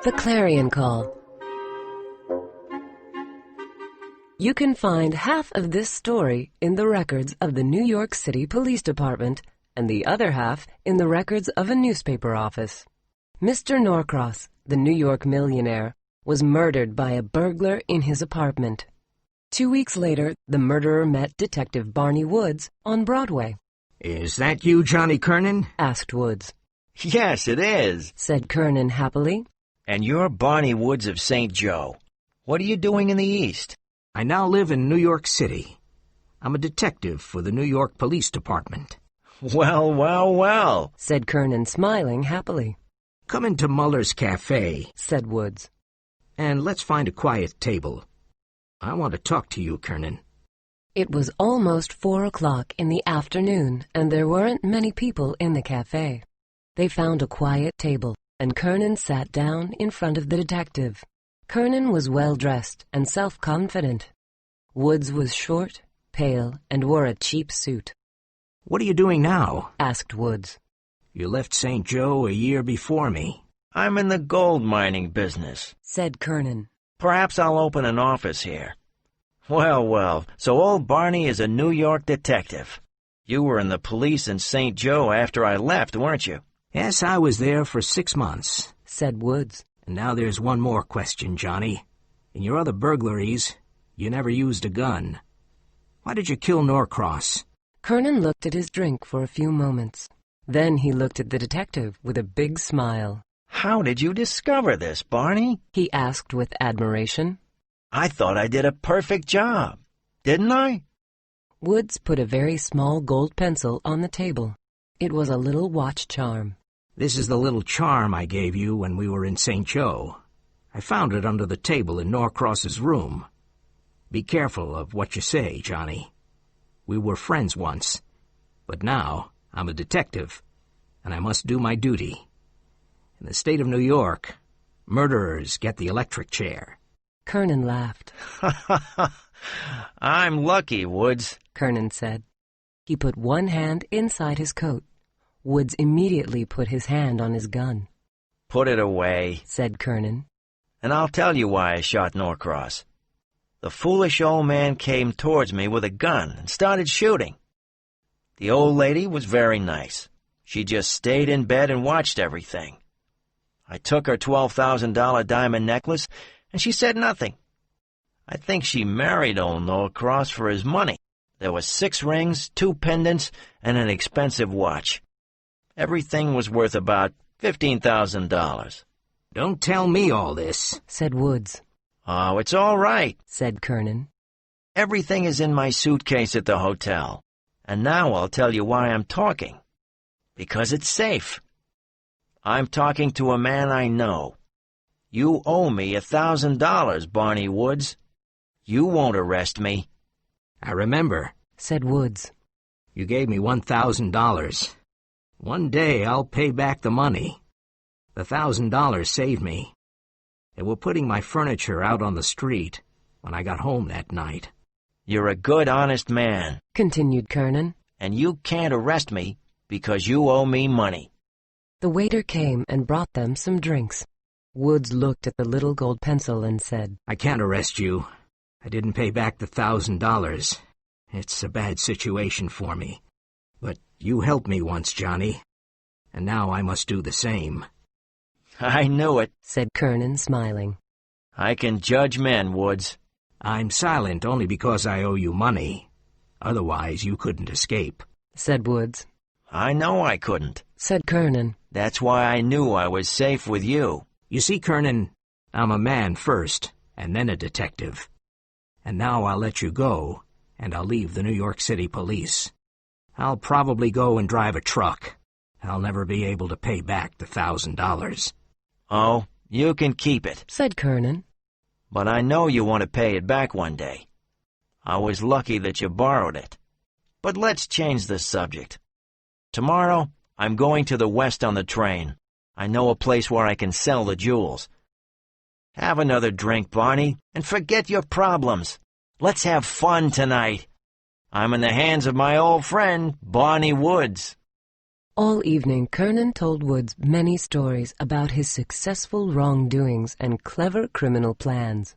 The Clarion Call. You can find half of this story in the records of the New York City Police Department and the other half in the records of a newspaper office. Mr. Norcross, the New York millionaire, was murdered by a burglar in his apartment. 2 weeks later, the murderer met Detective Barney Woods on Broadway. "Is that you, Johnny Kernan?" Asked Woods. "Yes, it is," said Kernan happily. "And you're Barney Woods of St. Joe. What are you doing in the East?" "I now live in New York City. I'm a detective for the New York Police Department." "Well, well, well," said Kernan, smiling happily. "Come into Muller's Cafe," said Woods. "and let's find a quiet table. I want to talk to you, Kernan." It was almost 4 o'clock in the afternoon, and there weren't many people in the cafe. They found a quiet table, and Kernan sat down in front of the detective. Kernan was well-dressed and self-confident. Woods was short, pale, and wore a cheap suit. "What are you doing now?" asked Woods. "You left St. Joe a year before me." "I'm in the gold mining business," said Kernan. "Perhaps I'll open an office here." "Well, well, so old Barney is a New York detective. You were in the police in St. Joe after I left, weren't you?" "Yes, I was there for 6 months," said Woods. "And now there's one more question, Johnny. In your other burglaries, you never used a gun. Why did you kill Norcross?" Kernan looked at his drink for a few moments. Then he looked at the detective with a big smile. "How did you discover this, Barney?" he asked with admiration. "I thought I did a perfect job, didn't I?" Woods put a very small gold pencil on the table. It was a little watch charm. "This is the little charm I gave you when we were in St. Joe. I found it under the table in Norcross's room. Be careful of what you say, Johnny. We were friends once, but now I'm a detective, and I must do my duty. In the state of New York, murderers get the electric chair." Kernan laughed. "I'm lucky, Woods," Kernan said. He put one hand inside his coat. Woods immediately put his hand on his gun. "Put it away," said Kernan. "and I'll tell you why I shot Norcross. The foolish old man came towards me with a gun and started shooting. The old lady was very nice. She just stayed in bed and watched everything. I took her $12,000 diamond necklace, and she said nothing. I think she married old Norcross for his money. There were 6 rings, 2 pendants, and an expensive watch. Everything was worth about $15,000. "Don't tell me all this," said Woods. "Oh, it's all right," said Kernan. "Everything is in my suitcase at the hotel. And now I'll tell you why I'm talking. Because it's safe. I'm talking to a man I know. You owe me $1,000, Barney Woods. You won't arrest me." "I remember," said Woods. "You gave me $1,000. One day I'll pay back the money. The $1,000 saved me. They were putting my furniture out on the street when I got home that night." "You're a good, honest man," continued Kernan. "and you can't arrest me because you owe me money." The waiter came and brought them some drinks. Woods looked at the little gold pencil and said, "I can't arrest you. I didn't pay back the $1,000. It's a bad situation for me. But you helped me once, Johnny, and now I must do the same." "I knew it," said Kernan, smiling. "I can judge men, Woods." "I'm silent only because I owe you money. Otherwise you couldn't escape," said Woods. "I know I couldn't," said Kernan. "That's why I knew I was safe with you." "You see, Kernan, I'm a man first, and then a detective. And now I'll let you go, and I'll leave the New York City Police. I'll probably go and drive a truck. I'll never be able to pay back the $1,000. "Oh, you can keep it," said Kernan. "But I know you want to pay it back one day. I was lucky that you borrowed it. But let's change the subject. Tomorrow, I'm going to the West on the train. I know a place where I can sell the jewels. Have another drink, Barney, and forget your problems. Let's have fun tonight. I'm in the hands of my old friend, Barney Woods." All evening, Kernan told Woods many stories about his successful wrongdoings and clever criminal plans.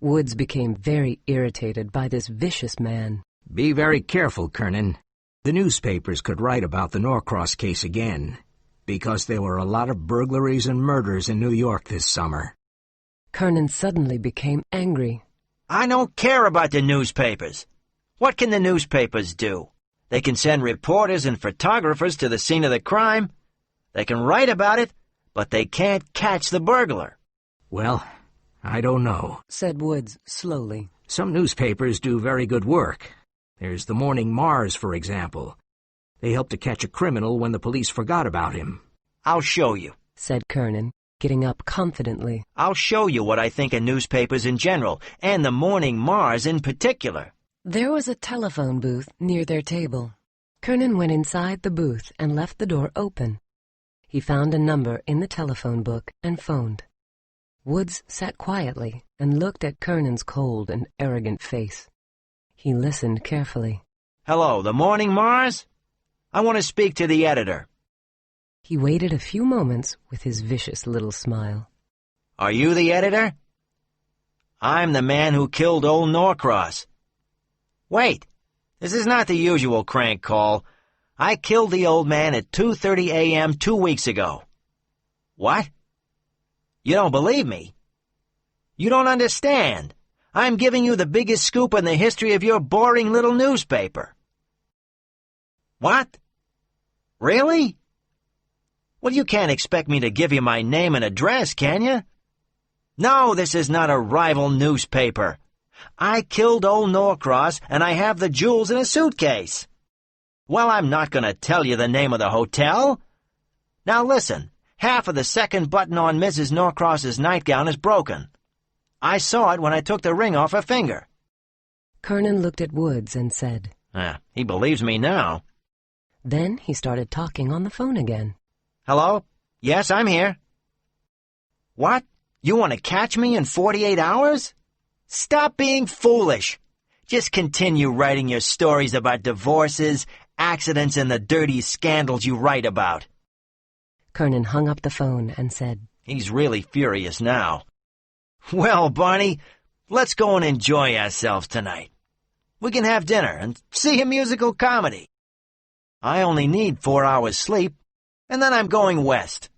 Woods became very irritated by this vicious man. Be very careful, Kernan. The newspapers could write about the Norcross case again, because there were a lot of burglaries and murders in New York this summer. Kernan suddenly became angry. I don't care about the newspapers. What can the newspapers do? They can send reporters and photographers to the scene of the crime. They can write about it, but they can't catch the burglar. Well, I don't know, said Woods slowly. Some newspapers do very good work. There's the Morning Mars, for example. They helped to catch a criminal when the police forgot about him. I'll show you, said Kernan, getting up confidently. I'll show you what I think of newspapers in general, and the Morning Mars in particular. There was a telephone booth near their table. Kernan went inside the booth and left the door open. He found a number in the telephone book and phoned. Woods sat quietly and looked at Kernan's cold and arrogant face. He listened carefully. Hello, the Morning Mars? I want to speak to the editor. He waited a few moments with his vicious little smile. Are you the editor? I'm the man who killed old Norcross. Wait, this is not the usual crank call. I killed the old man at 2:30 a.m. 2 weeks ago. What? You don't believe me? You don't understand. I'm giving you the biggest scoop in the history of your boring little newspaper. What? Really? Well, you can't expect me to give you my name and address, can you? No, this is not a rival newspaper. I killed old Norcross, and I have the jewels in a suitcase. Well, I'm not going to tell you the name of the hotel. Now listen, half of the second button on Mrs. Norcross's nightgown is broken. I saw it when I took the ring off her finger. Kernan looked at Woods and said, He believes me now. Then he started talking on the phone again. Hello? Yes, I'm here. What? You want to catch me in 48 hours? Stop being foolish. Just continue writing your stories about divorces, accidents, and the dirty scandals you write about. Kernan hung up the phone and said, He's really furious now. Well, Barney, let's go and enjoy ourselves tonight. We can have dinner and see a musical comedy. I only need 4 hours sleep, and then I'm going west.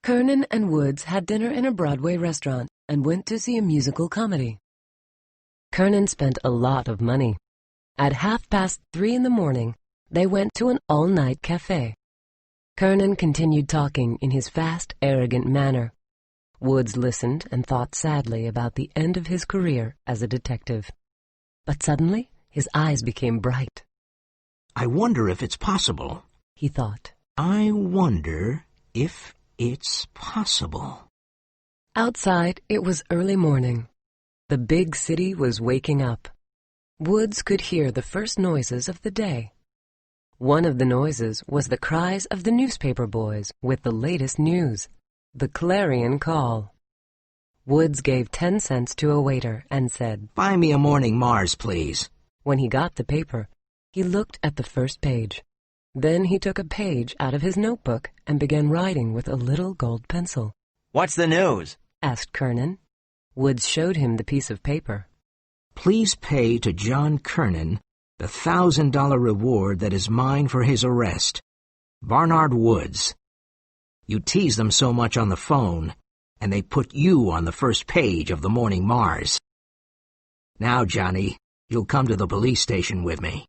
Kernan and Woods had dinner in a Broadway restaurant and went to see a musical comedy. Kernan spent a lot of money. At 3:30 in the morning, they went to an all-night cafe. Kernan continued talking in his fast, arrogant manner. Woods listened and thought sadly about the end of his career as a detective. But suddenly, his eyes became bright. I wonder if it's possible, he thought. I wonder if it's possible. Outside, it was early morning. The big city was waking up. Woods could hear the first noises of the day. One of the noises was the cries of the newspaper boys with the latest news, the Clarion Call. Woods gave 10 cents to a waiter and said, Buy me a Morning Mars, please. When he got the paper, he looked at the first page. Then he took a page out of his notebook and began writing with a little gold pencil. What's the news? Asked Kernan. Woods showed him the piece of paper. Please pay to John Kernan the $1,000 reward that is mine for his arrest. Barnard Woods. You tease them so much on the phone, and they put you on the first page of the Morning Mars. Now, Johnny, you'll come to the police station with me.